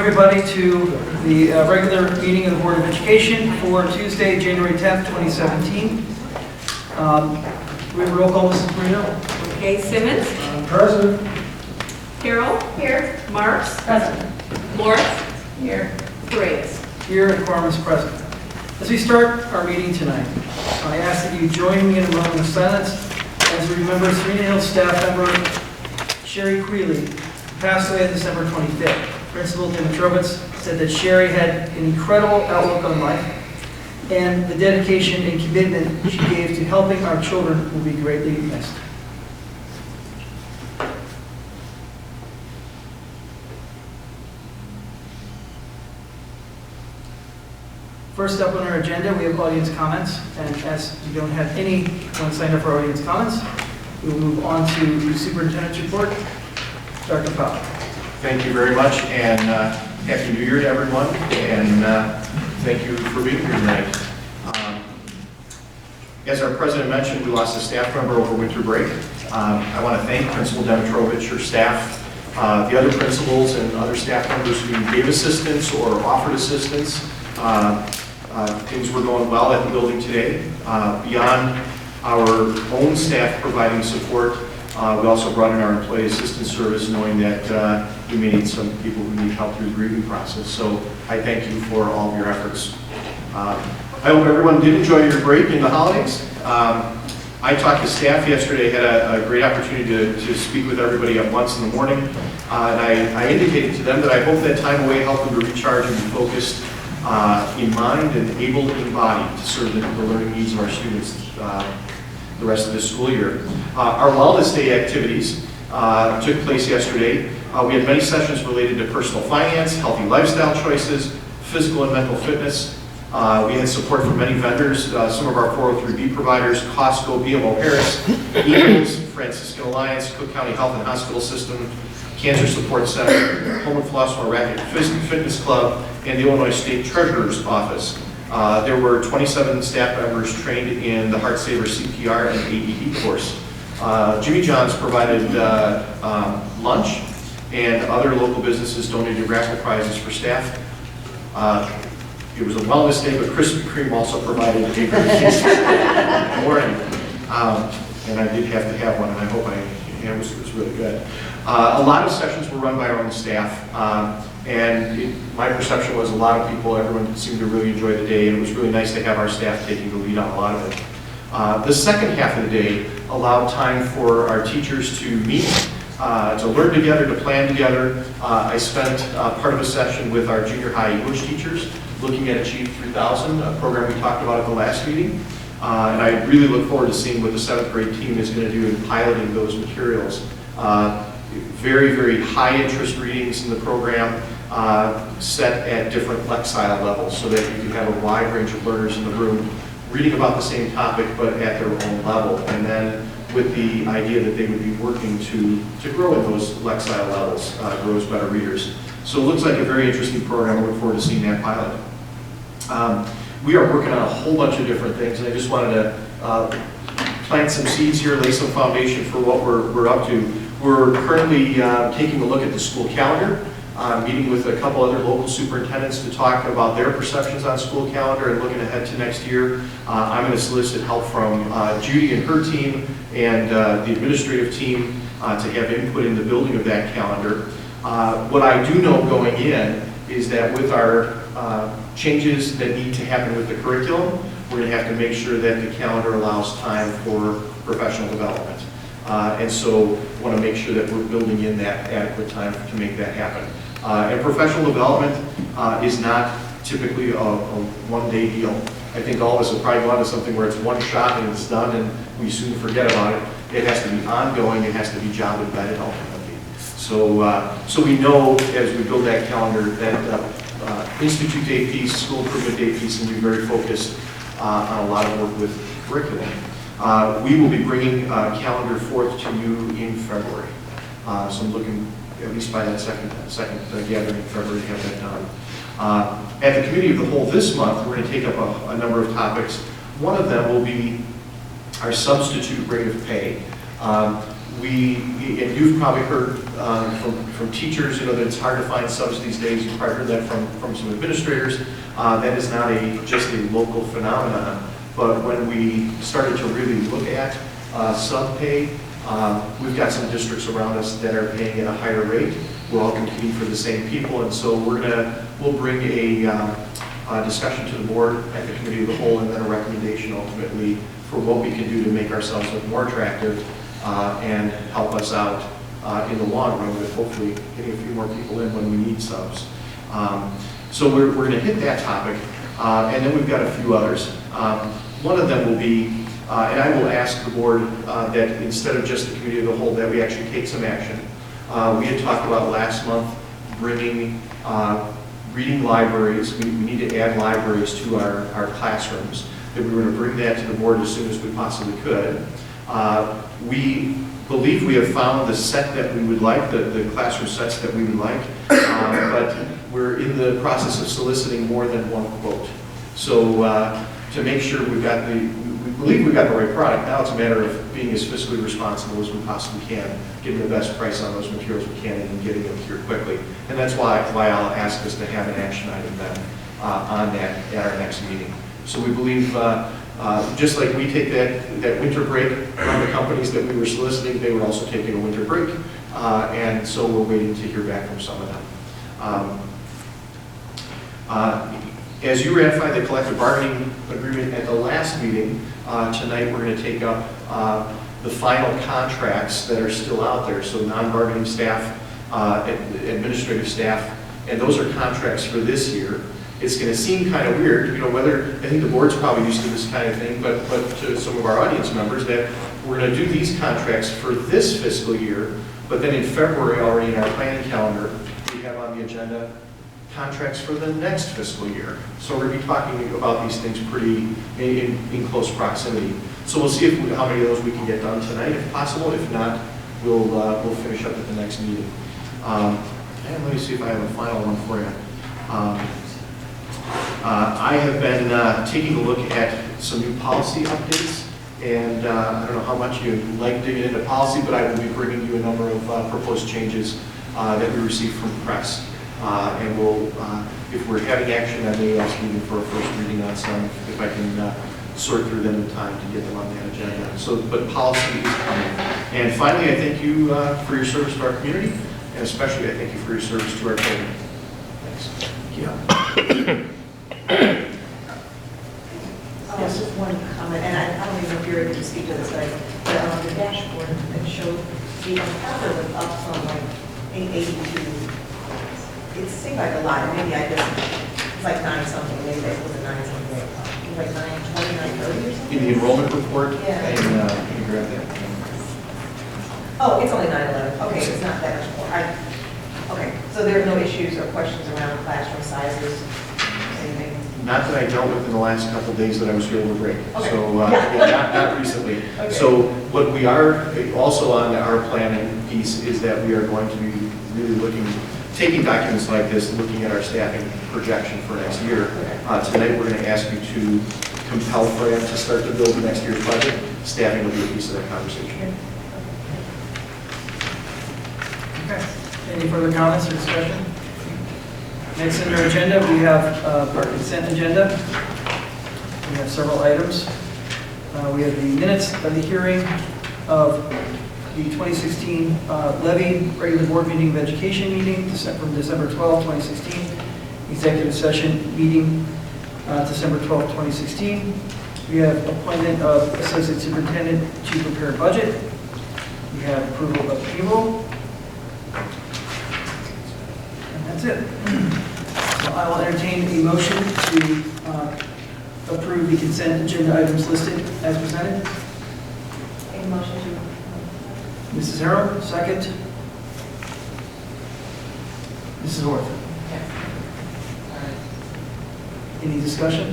Everybody to the regular meeting of the Board of Education for Tuesday, January 10th, 2017. We have a roll call, Mrs. Marino. Okay, Simmons. Present. Carroll. Here. Marks. Present. Morris. Here. Reyes. Here and quorum is present. As we start our meeting tonight, I ask that you join me in a moment of silence as we remember Serena Hill staff member Sherry Quealy, who passed away on December 25th. Principal Dimitrovitz said that Sherry had an incredible outlook on life, and the dedication and commitment she gave to helping our children will be greatly missed. First up on our agenda, we have audience comments, and as we don't have anyone signed up for audience comments, we will move on to the superintendent's report. Dr. Powell. Thank you very much, and Happy New Year to everyone, and thank you for being here tonight. As our president mentioned, we lost a staff member over winter break. I want to thank Principal Dimitrovitz, her staff, the other principals and other staff members who gave assistance or offered assistance. Things were going well at the building today. Beyond our own staff providing support, we also brought in our employee assistance service, knowing that we may need some people who need help through the grieving process. So I thank you for all of your efforts. I hope everyone did enjoy your break in the holidays. I talked to staff yesterday, had a great opportunity to speak with everybody at once in the morning. And I indicated to them that I hope that time away helped them to recharge and be focused in mind and able in body to serve the learning needs of our students the rest of this school year. Our Wellness Day activities took place yesterday. We had many sessions related to personal finance, healthy lifestyle choices, physical and mental fitness. We had support from many vendors, some of our 403B providers, Costco, BMO Harris, Eagles, Franciscan Alliance, Cook County Health and Hospital System, Cancer Support Center, Home and Flossmoor Racket Fitness Club, and the Illinois State Treasurer's Office. There were 27 staff members trained in the Heart Saver CPR and AED course. Jimmy John's provided lunch, and other local businesses donated raffle prizes for staff. It was a wellness day, but Krispy Kreme also provided a great morning. And I did have to have one, and I hope it was really good. A lot of sessions were run by our own staff, and my perception was a lot of people, everyone seemed to really enjoy the day, and it was really nice to have our staff taking the lead on a lot of it. The second half of the day allowed time for our teachers to meet, to learn together, to plan together. I spent part of a session with our junior high English teachers looking at Achieve 3000, a program we talked about at the last meeting. And I really look forward to seeing what the 7th grade team is going to do in piloting those materials. Very, very high interest readings in the program, set at different lexile levels so that you can have a wide range of learners in the room reading about the same topic but at their own level. And then with the idea that they would be working to grow in those lexile levels, grow as better readers. So it looks like a very interesting program. I look forward to seeing that pilot. We are working on a whole bunch of different things, and I just wanted to plant some seeds here, lay some foundation for what we're up to. We're currently taking a look at the school calendar, meeting with a couple other local superintendents to talk about their perceptions on school calendar and looking ahead to next year. I'm going to solicit help from Judy and her team and the administrative team to have input in the building of that calendar. What I do know going in is that with our changes that need to happen with the curriculum, we're going to have to make sure that the calendar allows time for professional development. And so I want to make sure that we're building in that adequate time to make that happen. And professional development is not typically a one-day deal. I think all of us have probably gone to something where it's one shot and it's done and we soon forget about it. It has to be ongoing, it has to be job embedded ultimately. So we know as we build that calendar that Institute Day piece, School Improvement Day piece, and be very focused on a lot of work with curriculum. We will be bringing calendar forth to you in February. So I'm looking at least by that second gathering in February to have that done. At the Committee of the Whole this month, we're going to take up a number of topics. One of them will be our substitute rate of pay. and you've probably heard from teachers, that it's hard to find subs these days. You've probably heard that from some administrators. That is not just a local phenomenon, but when we started to really look at sub pay, we've got some districts around us that are paying at a higher rate. We're all competing for the same people, and so we'll bring a discussion to the board at the committee of the whole, and then a recommendation ultimately for what we can do to make ourselves look more attractive and help us out in the long run with hopefully getting a few more people in when we need subs. So we're going to hit that topic, and then we've got a few others. One of them will be, and I will ask the board that instead of just the committee of the whole, that we actually take some action. We had talked about last month bringing reading libraries. We need to add libraries to our classrooms, that we were going to bring that to the board as soon as we possibly could. We believe we have found the set that we would like, the classroom sets that we would like, but we're in the process of soliciting more than one quote. So to make sure we believe we've got the right product, now it's a matter of being as fiscally responsible as we possibly can, getting the best price on those materials we can, and getting them here quickly. And that's why I'll ask us to have an action item then on that at our next meeting. So we believe, just like we take that winter break from the companies that we were soliciting, they were also taking a winter break, and so we're waiting to hear back from some of them. As you ratified the collective bargaining agreement at the last meeting, tonight we're going to take up the final contracts that are still out there. So non-bargaining staff, administrative staff, and those are contracts for this year. It's going to seem kind of weird, whether, I think the board's probably used to this kind of thing, but to some of our audience members, that we're going to do these contracts for this fiscal year, but then in February, already in our planning calendar, we have on the agenda contracts for the next fiscal year. So we're going to be talking about these things pretty in close proximity. So we'll see how many of those we can get done tonight, if possible. If not, we'll finish up at the next meeting. And let me see if I have a final one for you. I have been taking a look at some new policy updates, and I don't know how much you like digging into policy, but I will be bringing you a number of proposed changes that we received from the press. And we'll, if we're having action, I may ask you for a first reading on some, if I can sort through them in time to get them on that agenda. So, but policy is coming. And finally, I thank you for your service to our community, and especially I thank you for your service to our children. Thanks. Yeah. Just one comment, and I don't even know if you're able to speak to this, but on the dashboard that showed the cover was up from like 880 to, it seemed like a lot, maybe I just, it's like 9 something, maybe that was a 9 something, it was like 920, 930 or something? In the enrollment report, Yeah. and you can grab that. Oh, it's only 911, okay, so it's not that much more. Okay, so there are no issues or questions around classroom sizes, anything? Not that I dealt with in the last couple of days that I was here over break. Okay. So, Yeah. not recently. Okay. So what we are also on our planning piece is that we are going to be really taking documents like this, looking at our staffing projection for next year. Tonight we're going to ask you to compel Fran to start to build the next year's budget. Staffing will be a piece of that conversation. Okay. Any further comments or discussion? Next on our agenda, we have our consent agenda. We have several items. We have the minutes of the hearing of the 2016 levy regular board meeting of education meeting from December 12, 2016. Executive session meeting December 12, 2016. We have appointment of associate superintendent to prepare budget. We have approval of payroll. And that's it. So I will entertain a motion to approve the consent agenda items listed as presented. Any motion to? Mrs. Harrell, second. Mrs. Orth. Yes. All right. Any discussion?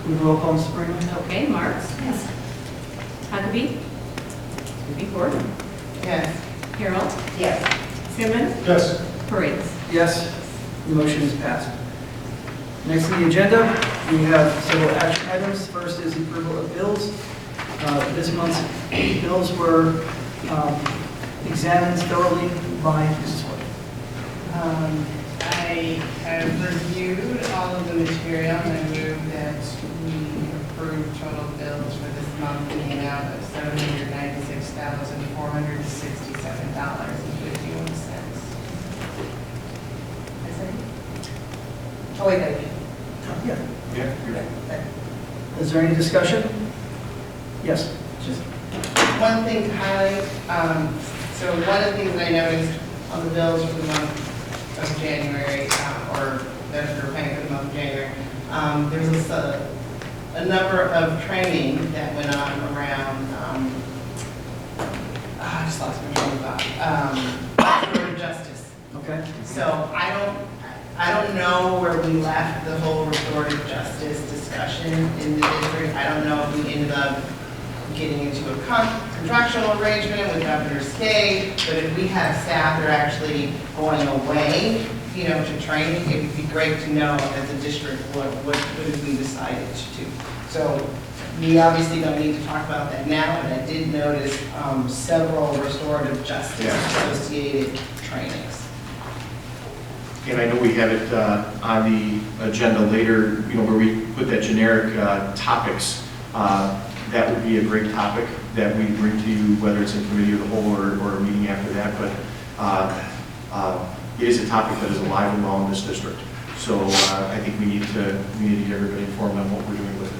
Would roll call, Mrs. Springman? Okay, Marks? Yes. Huckabee? Gordon? Yes. Harold? Yes. Simmons? Yes. Paredes? Yes, the motion is passed. Next on the agenda, we have several action items. First is the approval of bills. This month's bills were examined thoroughly by Mrs. Wood. I have reviewed all of the material and I move that we approve total bills for this month in the amount of $796,467.51. Oh, wait, wait. Yeah. Yeah, you're right. Is there any discussion? Yes. Just one thing to highlight, so one of the things that I noticed on the bills for the month of January, or that we were paying for the month of January, there was a number of training that went on around, I just lost my train of thought, restorative justice. Okay. So I don't know where we left the whole restorative justice discussion in the district. I don't know if we ended up getting into a contractual arrangement with Governor Skate, but if we have staff that are actually going away, to training, it would be great to know as a district what have we decided to do. So we obviously don't need to talk about that now, but I did notice several restorative justice associated trainings. And I know we have it on the agenda later, where we put that generic topics. That would be a great topic that we bring to you, whether it's in committee of the whole or a meeting after that. But it is a topic that is alive and well in this district. So I think we need to get everybody informed on what we're doing with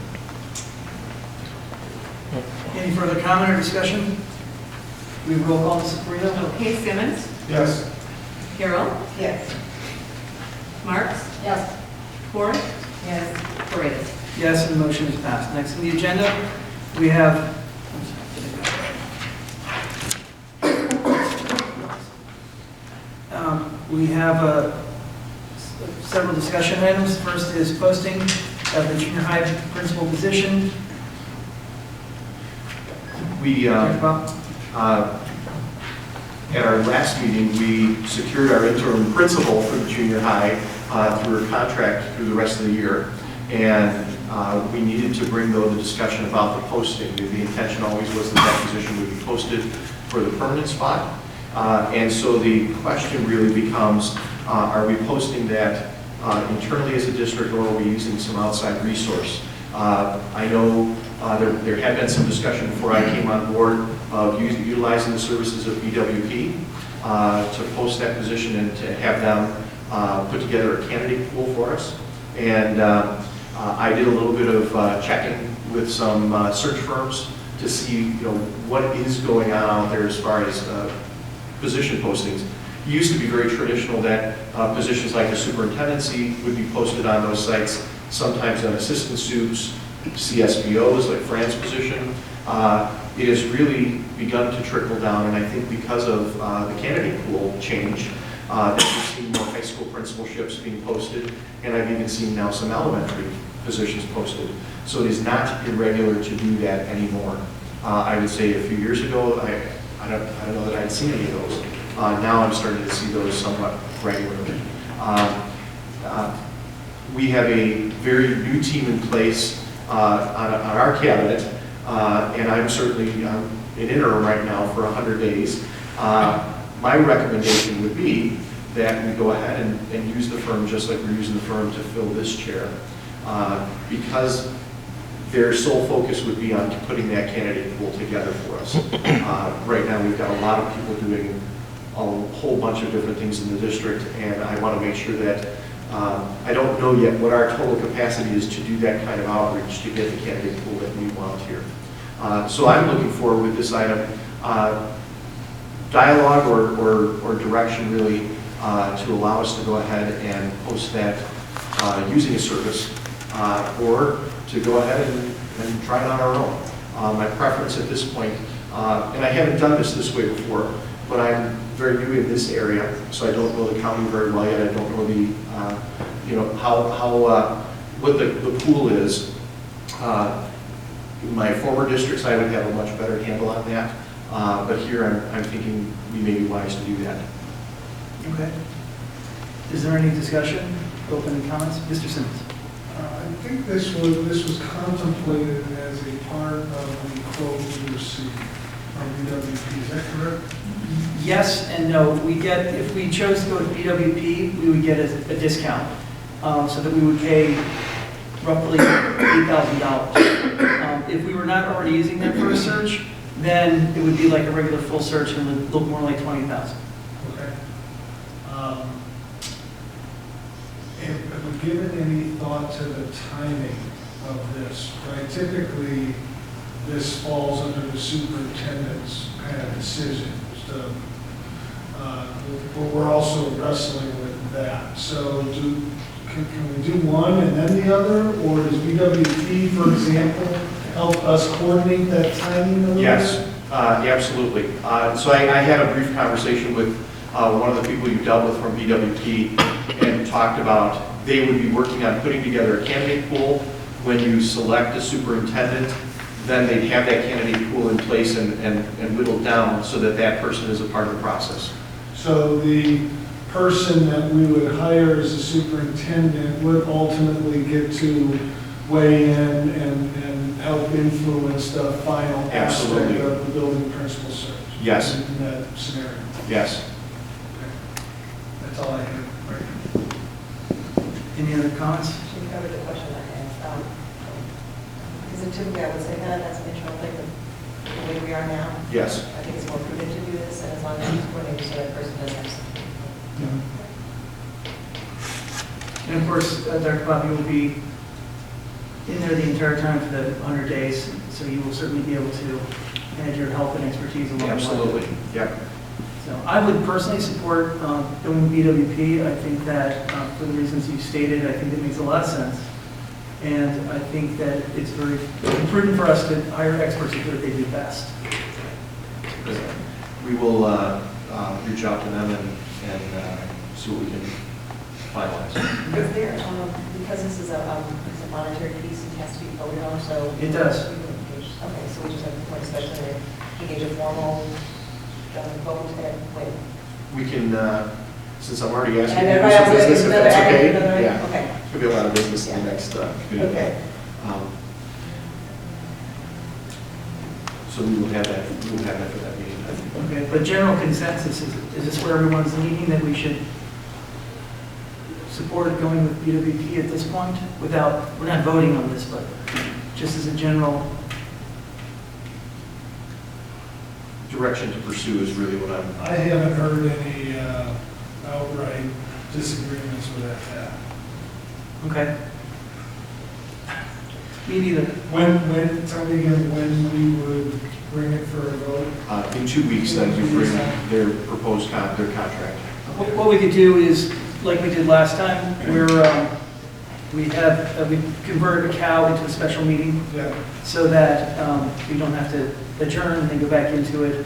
it. Any further comment or discussion? We roll call, Mrs. Perino? Okay, Simmons, Yes. Carol, Yes. Marks, Yes. Ford, Yes. Paredes. Yes, and the motion is passed. Next on the agenda, we have several discussion items. First is posting of the junior high principal position. We, at our last meeting, we secured our interim principal for the junior high through a contract through the rest of the year. And we needed to bring, though, the discussion about the posting. The intention always was that that position would be posted for the permanent spot. And so the question really becomes, are we posting that internally as a district, or are we using some outside resource? I know there had been some discussion before I came on board of utilizing the services of BWP to post that position and to have them put together a candidate pool for us. And I did a little bit of checking with some search firms to see, what is going on out there as far as position postings. It used to be very traditional that positions like the superintendency would be posted on those sites, sometimes on assistant supes, CSBOs, like Fran's position. It has really begun to trickle down, and I think because of the candidate pool change, that we've seen more high school principalships being posted, and I've even seen now some elementary positions posted. So it is not irregular to do that anymore. I would say a few years ago, I don't know that I'd seen any of those. Now I'm starting to see those somewhat regularly. We have a very new team in place on our cabinet, and I'm certainly in interim right now for 100 days. My recommendation would be that we go ahead and use the firm just like we're using the firm to fill this chair, because their sole focus would be on putting that candidate pool together for us. Right now, we've got a lot of people doing a whole bunch of different things in the district, and I want to make sure that I don't know yet what our total capacity is to do that kind of outreach to get the candidate pool that we want here. So I'm looking forward with this item, dialogue or direction really to allow us to go ahead and post that using a service, or to go ahead and try it on our own. My preference at this point, and I haven't done this way before, but I'm very new in this area, so I don't know the county very well yet. I don't know the, what the pool is. In my former districts, I would have a much better handle on that, but here I'm thinking we may be wise to do that. Okay. Is there any discussion, open comments? Mr. Simmons? I think this was contemplated as as a part of the quote we received from BWP, is that correct? Yes and no. We get, if we chose to go with BWP, we would get a discount, so that we would pay roughly $8,000. If we were not already using them for a search, then it would be like a regular full search and would look more like $20,000. Okay. Have we given any thought to the timing of this? Right, typically, this falls under the superintendent's kind of decision. So, we're also wrestling with that. So can we do one and then the other? Or does BWP, for example, help us coordinate that timing a little bit? Yes, absolutely. So I had a brief conversation with one of the people you dealt with from BWP and talked about they would be working on putting together a candidate pool. When you select a superintendent, then they'd have that candidate pool in place and whittled down so that that person is a part of the process. So the person that we would hire as a superintendent would ultimately get to weigh in and help influence the final aspect Absolutely. of the building principal search. Yes. In that scenario. Yes. Okay. That's all I have right now. Any other comments? She covered the question I asked. Because typically I would say, no, that's an internal thing, but the way we are now, Yes. I think it's more prudent to do this, and as long as it's coordinated, so that person does have something. And of course, Dr. Poppy will be in there the entire time for the 100 days, so you will certainly be able to add your help and expertise along the way. Absolutely. Yep. So I would personally support going with BWP. I think that for the reasons you stated, I think it makes a lot of sense. And I think that it's very prudent for us to hire experts who do what they do best. We will reach out to them and see what we can finalize. Is there, because this is a monetary piece, it has to be voted on, so. It does. Okay, so we just have to point, especially to engage a formal vote at when? We can, since I'm already asking And you to do everybody some else is business, if another that's added, okay. another- Yeah. Okay. Could be a lot of business in the next committee. Okay. So we will have that for that meeting. Okay, but general consensus, is this where everyone's leaning, that we should support going with BWP at this point? Without, we're not voting on this, but just as a general, Direction to pursue is really what I'm, I haven't heard any outright disagreements with that fact. okay? Me neither. Tell me again, when we would bring it for a vote? in 2 weeks, then we bring their proposed their contract. What we could do is, like we did last time, where we converted a cow into a special meeting Yeah. so that we don't have to adjourn and then go back into it,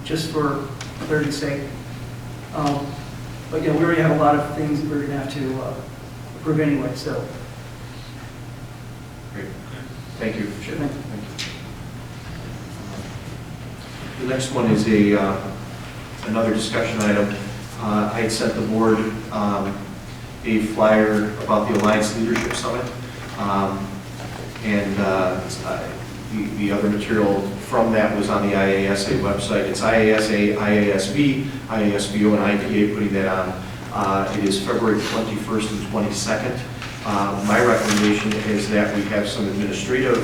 just for clarity's sake. But yeah, we already have a lot of things that we're going to have to approve anyway, so. Great. Thank you, Chip. Sure. Thank you. The next one is another discussion item. I had sent the board a flyer about the Alliance Leadership Summit. And the other material from that was on the IASA website. It's IASA, IASB, IASBO, and IPA putting that on. It is February 21st and 22nd. My recommendation is that we have some administrative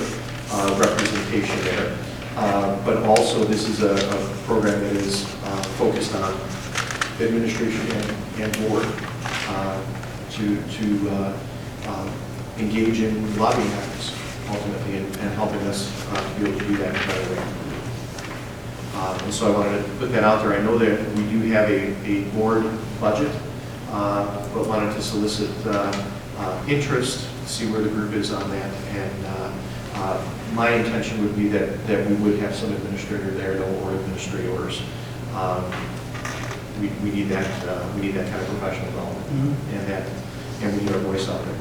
representation there. But also, this is a program that is focused on administration and board to engage in lobbying efforts ultimately and helping us to be able to do that in a better way. And so I wanted to put that out there. I know that we do have a board budget, but wanted to solicit interest, see where the group is on that. And my intention would be that we would have some administrator there, or administrators. We need that kind of professional development, and we need our voice out there.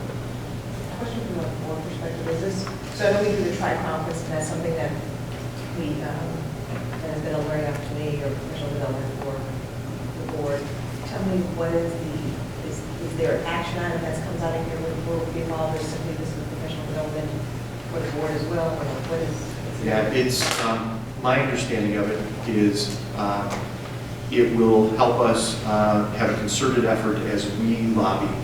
Question from a board perspective, is this, so I know we do the tri-conference, and that's something that we, that has been a learning opportunity or professional development for the board. Tell me, what is is there an action item that comes out of here will be involved, or simply this is a professional development for the board as well, or what is? Yeah, it's, my understanding of it is it will help us have a concerted effort as we lobby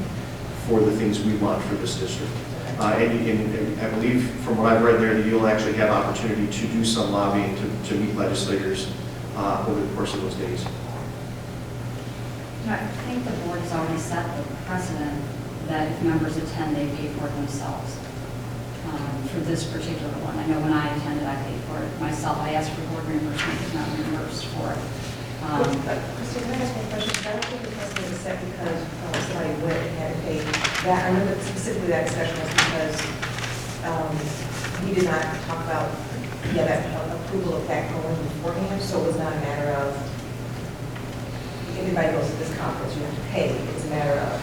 for the things we want for this district. And I believe from what I've read there, that you'll actually have opportunity to do some lobbying to meet legislators over the course of those days. I think the board has already set the precedent that if members attend, they pay for it themselves. For this particular one, I know when I attended, I paid for it myself. I asked for board reimbursement, but not reimbursed for it. Christine, can I ask one question? I don't think the precedent was set because somebody went and had to pay that. I remember specifically that discussion was because we did not talk about, that approval of that going beforehand, so it was not a matter of, if anybody goes to this conference, you have to pay. It's a matter of,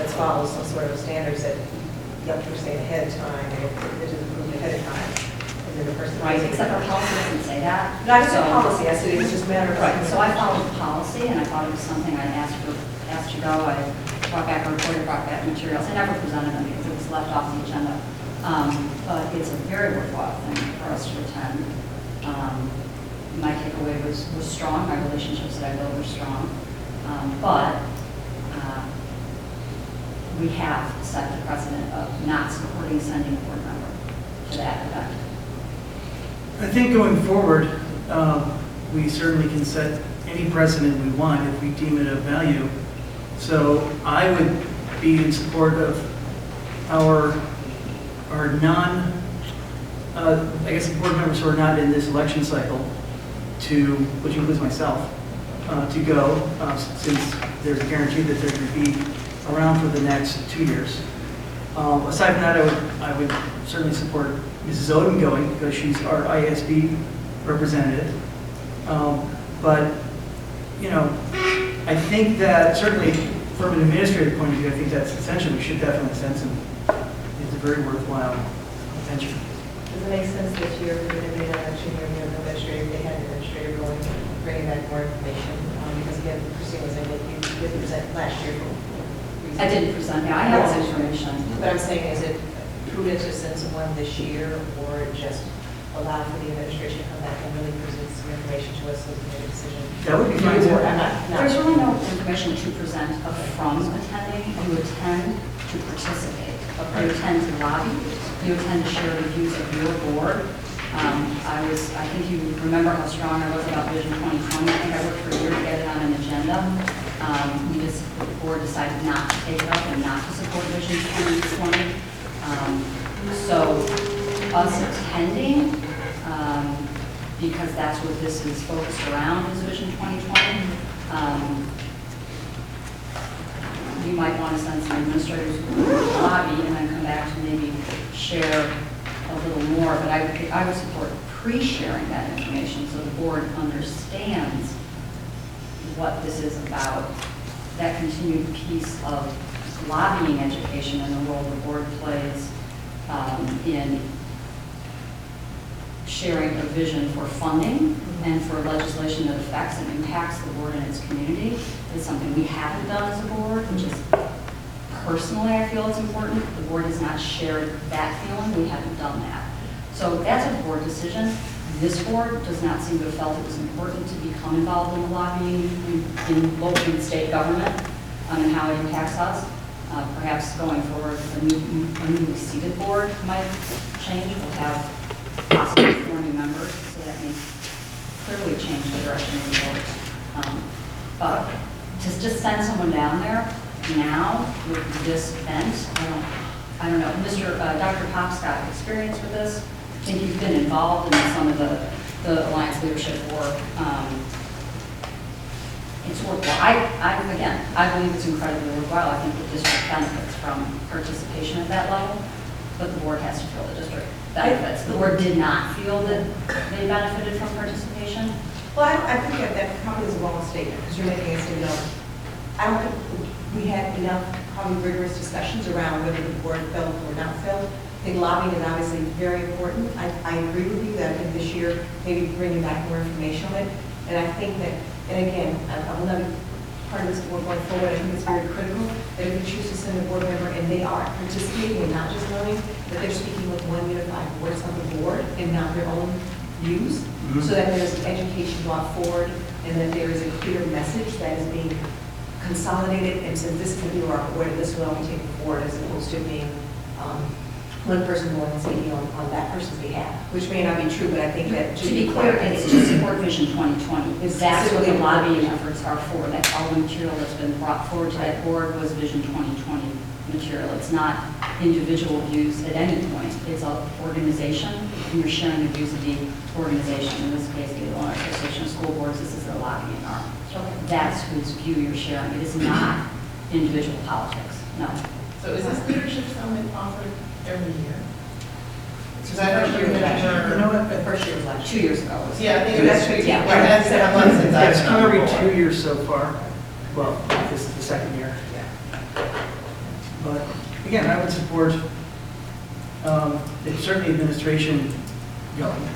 let's follow some sort of standards that you have to say ahead of time, and if it is approved ahead of time, and then the person. Right, except our policy doesn't say that. Not just So- policy, I said it was just a matter of. Right, so I followed the policy, and I thought it was something I asked to go. I brought back a report, I brought back materials. I never presented them because it was left off the agenda. But it's a very worthwhile thing for us to attend. My takeaway was strong, my relationships that I built were strong. But we have set the precedent of not supporting sending a board member to that event. I think going forward, we certainly can set any precedent we want if we deem it of value. So I would be in support of our non, I guess, board members who are not in this election cycle to, which includes myself, to go, since there's a guarantee that they're going to be around for the next 2 years. Aside from that, I would certainly support Mrs. Odom going because she's our ISB representative. But, you know, I think that certainly from an administrative point of view, I think that's essential. We should definitely send some, it's a very worthwhile venture. Does it make sense this year, for the election year, we have no administrator, they had an administrator going, bringing back more information? Because again, Christine was saying that you did present last year. I didn't present, yeah, I have this information. But I'm saying, is it prudent to send someone this year, or just allow for the administration to come back and really present some information to us so we can make a decision? That would be fine too. I'm not. There's really no information to present from attending. You attend to participate. You attend to lobby. You attend to share the views of your board. I think you remember how strong I was about Vision 2020. I think I worked for a year to get it on an agenda. The board decided not to take it up and not to support Vision 2020. So us attending, because that's what this is focused around, is Vision 2020. You might want to send some administrators who lobby and then come back to maybe share a little more, but I would support pre-sharing that information so the board understands what this is about, that continued piece of lobbying education and the role the board plays in sharing a vision for funding and for legislation that affects and impacts the board and its community. It's something we haven't done as a board, which is personally I feel it's important. The board has not shared that feeling. We haven't done that. So that's a board decision. This board does not seem to have felt it was important to become involved in the lobbying in local and state government and how it impacts us. Perhaps going forward, a newly seated board might change. We'll have possibly 4 new members, so that may clearly change the direction of the board. But to just send someone down there now with this event, I don't know. Dr. Pop's got experience with this. I think you've been involved in some of the Alliance leadership work. It's worthwhile. I believe it's incredibly worthwhile. I think the district benefits from participation at that level, but the board has to feel the district benefits. The board did not feel that they benefited from participation. Well, I think that probably is a wrong statement, because you're making a statement of, I don't think we had enough probably rigorous discussions around whether the board felt or not felt. I think lobbying is obviously very important. I agree with you that I think this year, maybe bringing back more information on it. And I think that, and again, I will not be part of this board going forward. I think it's very critical that if we choose to send a board member and they are participating and not just knowing that they're speaking with one unified voice on the board and not their own views, so that there's education brought forward and that there is a clear message that is being consolidated and said, this is the view of our board, this will be taken forward, as opposed to being one person going and speaking on that person's behalf, which may not be true, but I think that To be clear, it's to support Vision 2020. It's That's what the specifically lobbying for- efforts are for. That's all the material that's been brought forward to that board was Vision 2020 material. It's not individual views at any point. It's an organization, and you're sharing the views of the organization. In this case, the Illinois Association of School Boards, this is their lobbying arm. That's whose view you're sharing. It is not individual politics, no. So is this leadership summit offered every year? Because I don't You remember. know what? The first year was last 2 year. years ago. was- Yeah, I think it was 2 years. Yeah. That's 7 months since I've It's been come on every the 2 board. years so far. Well, this is the second year. But again, I would support certainly administration going.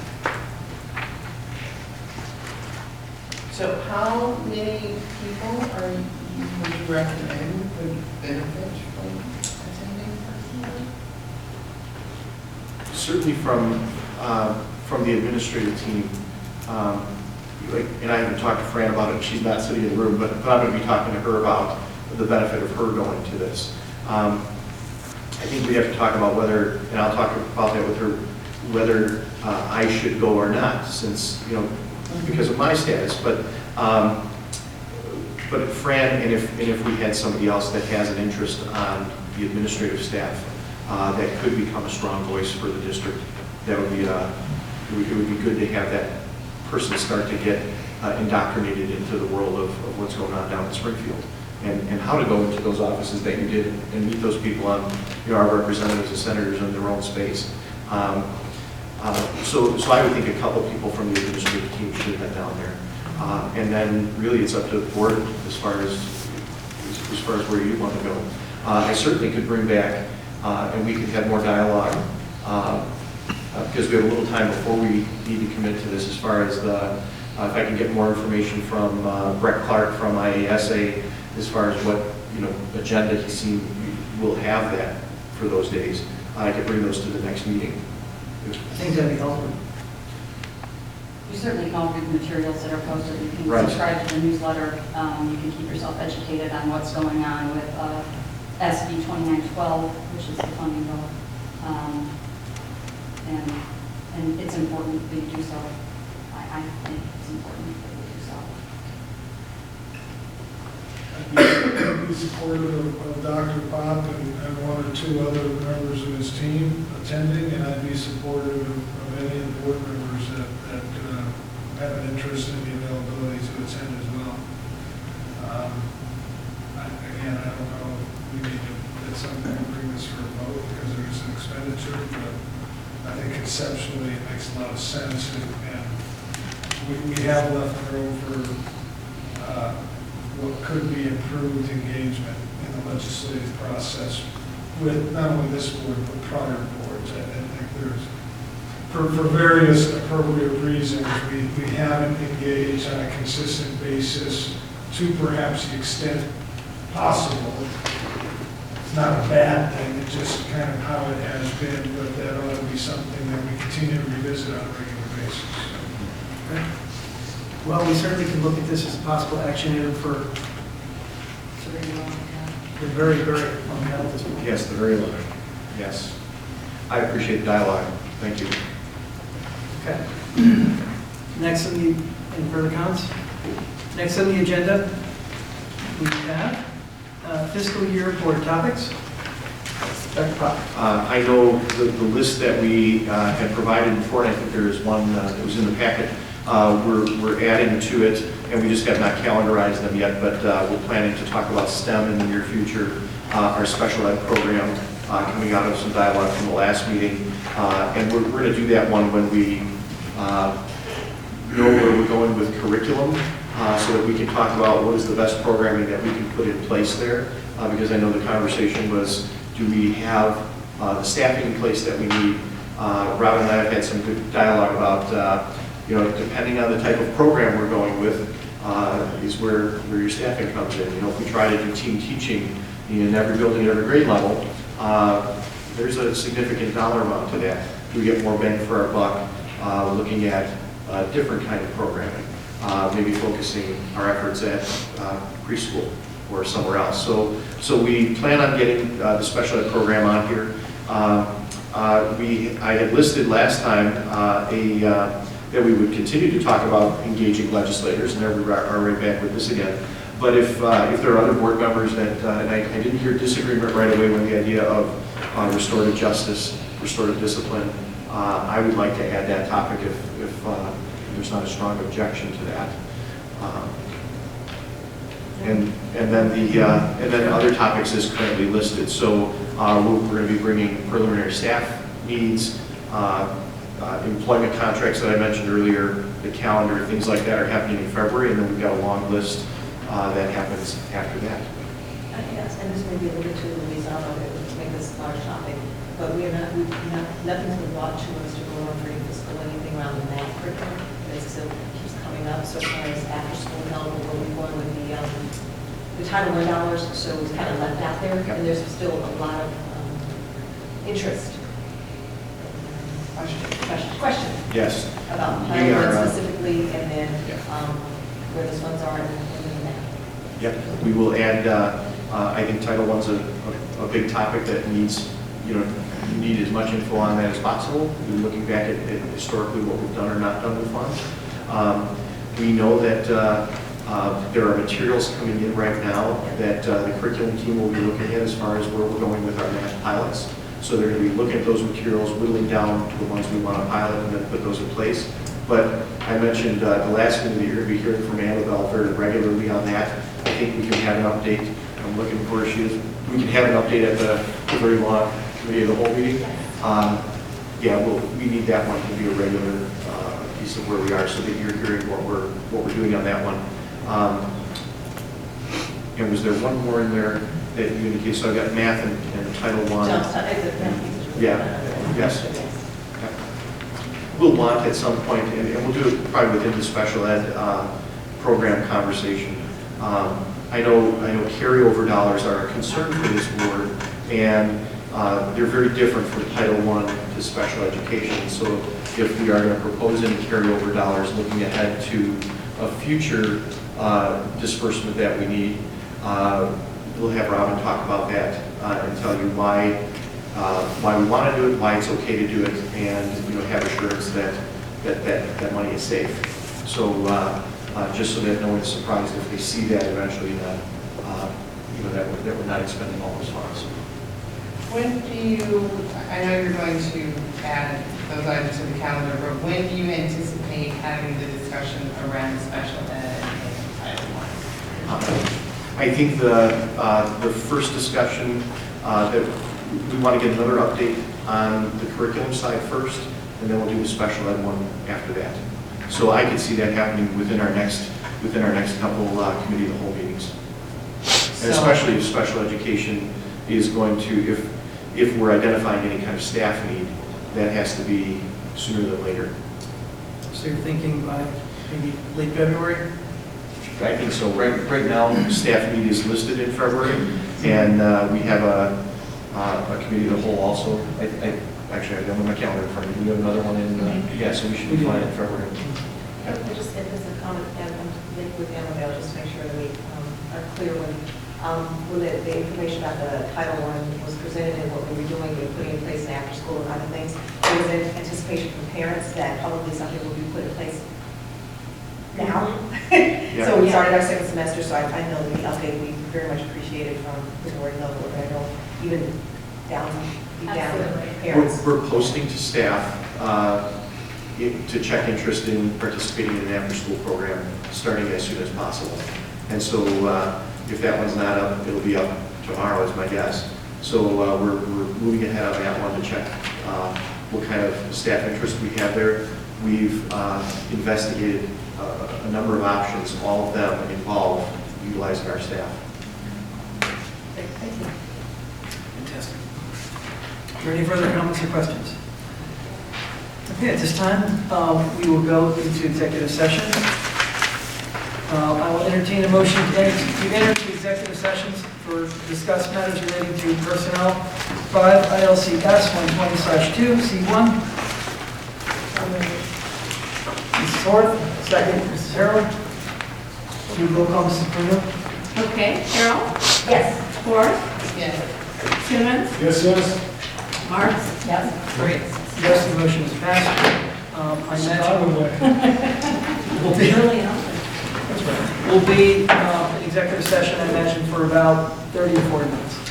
So how many people are you, would you recommend would benefit from attending personally? Certainly from the administrative team, and I haven't talked to Fran about it, she's not sitting in the room, but I'm going to be talking to her about the benefit of her going to this. I think we have to talk about whether, and I'll talk about that with her, whether I should go or not, since, because of my status, but Fran, and if we had somebody else that has an interest on the administrative staff, that could become a strong voice for the district, that would be, it would be good to have that person start to get indoctrinated into the world of what's going on down in Springfield, and how to go into those offices that you did and meet those people on, our representatives and senators in their own space. So I would think a couple people from the administrative team should head down there. And then really it's up to the board as far as where you want to go. I certainly could bring back, and we could have more dialogue, because we have a little time before we need to commit to this, as far as if I can get more information from Brett Clark from IASA, as far as what, agenda he seemed will have that for those days. I could bring those to the next meeting. I think that'd be helpful. You certainly can all read the materials that are posted. You can Right. subscribe to the newsletter. You can keep yourself educated on what's going on with SB 2912, which is the funding bill. And it's important that you do so. I think it's important that you do so. I'd be supportive of Dr. Pop and one or two other members of his team attending, and I'd be supportive of any of the board members that have an interest in the availability to attend as well. Again, I don't know if we need to, at some point, bring this for a vote because there's an expenditure, but I think conceptually it makes a lot of sense, and we have left room for what could be improved engagement in the legislative process with not only this board, but prior boards. I think there's, for various appropriate reasons, we haven't engaged on a consistent basis to perhaps the extent possible. It's not a bad thing, it's just kind of how it has been, but that ought to be something that we continue to revisit on a regular basis. Okay. Well, we certainly can look at this as a possible action item for the very, very long haul at this point. Yes, the very long. Yes. I appreciate the dialogue. Thank you. Okay. Next on the, any further comments? Next on the agenda, we have fiscal year board topics. Dr. Pop. I know the list that we had provided before, and I think there is one that was in the packet. We're adding to it, and we just have not calendarized them yet, but we're planning to talk about STEM in the near future, our special ed program coming out of some dialogue from the last meeting. And we're going to do that one when we know where we're going with curriculum, so that we can talk about what is the best programming that we can put in place there. Because I know the conversation was, do we have the staffing in place that we need? Robin and I have had some good dialogue about, depending on the type of program we're going with, is where your staffing comes in. If we try to do team teaching, in every building at every grade level, there's a significant dollar amount to that. We get more bang for our buck looking at a different kind of programming, maybe focusing our efforts at preschool or somewhere else. So we plan on getting the special ed program on here. I had listed last time that we would continue to talk about engaging legislators, and there we are right back with this again. But if there are other board members that, and I didn't hear disagreement right away with the idea of restorative justice, restorative discipline, I would like to add that topic if there's not a strong objection to that. And then other topics is currently listed. So we're going to be bringing preliminary staff needs, employment contracts that I mentioned earlier, the calendar, things like that are happening in February, and then we've got a long list that happens after that. Yes, and this may be a little bit too Lizardo to make this a large topic, but nothing's been brought to us to go over for fiscal anything around the math curriculum. It still keeps coming up, so far as after school help, where we're going with the Title I dollars, so it's kind of left out there, Yep. and there's still a lot of interest. Question Yes. about We Title are, I specifically, and then Yeah. where those funds are and the math. Yep, we will add, I think Title I's a big topic that needs, you need as much info on that as possible. We're looking back at historically what we've done or not done with funds. We know that there are materials coming in right now that the curriculum team will be looking at as far as where we're going with our math pilots. So they're going to be looking at those materials, whittling down to the ones we want to pilot and then put those in place. But I mentioned the last meeting that you're going to be hearing from Annabelle very regularly on that. I think we can have an update. I'm looking for where she is. We can have an update at the very long committee of the whole meeting. Yeah, we need that one to be a regular piece of where we are, so that you're hearing what we're doing on that one. And was there one more in there that you indicated? So I've got math and Title I. Yeah. Yes. We'll want at some point, and we'll do it probably within the special ed program conversation. I know carryover dollars are a concern for this board, and they're very different from Title I to special education. So if we are going to propose any carryover dollars looking ahead to a future disbursement that we need, we'll have Robin talk about that and tell you why we want to do it, why it's okay to do it, and have assurance that money is safe. So just so that no one's surprised if they see that eventually, that we're not expending all those funds. When do you, I know you're going to add those items to the calendar, but when do you anticipate having the discussion around special ed and Title I? I think the first discussion that we want to get another update on the curriculum side first, and then we'll do the special ed one after that. So I can see that happening within our next couple committee of the whole meetings. And especially if special education is going to, if we're identifying any kind of staff need, that has to be sooner than later. So you're thinking by maybe late February? I think so. Right now, staff need is listed in February, and we have a committee of the whole also. Actually, I don't have my calendar in front of me. We have another one in, yeah, so we should be fine in February. Just if there's a comment, and with Annabelle, just to make sure that we are clear when the information about the Title I was presented and what we were doing and putting in place in after school and other things, there was an anticipation from parents that probably something will be put in place now. Yeah. So we started our second semester, so I know the update we very much appreciated from the board level, and I know even down to parents. We're posting to staff to check interest in participating in an after-school program starting as soon as possible. And so if that one's not up, it'll be up tomorrow is my guess. So we're moving ahead on that one to check what kind of staff interest we have there. We've investigated a number of options, all of them involve utilizing our staff. Thank you. Fantastic. Are there any further comments or questions? Okay, at this time, we will go into executive session. I will entertain a motion to enter into executive sessions for for discuss matters relating to personnel. 5 ILCS 120/2, C1. Mrs. Orth, second. Mrs. Harold. Do roll call, Mrs. Bruno? Okay, Carol? Yes. Forrest? Yes. Simmons? Yes, yes. Marks? Yes. Paredes? Yes, the motion is passed. I imagine we'll be, Early enough. we'll be in executive session, I imagine, for about 30 or 40 minutes.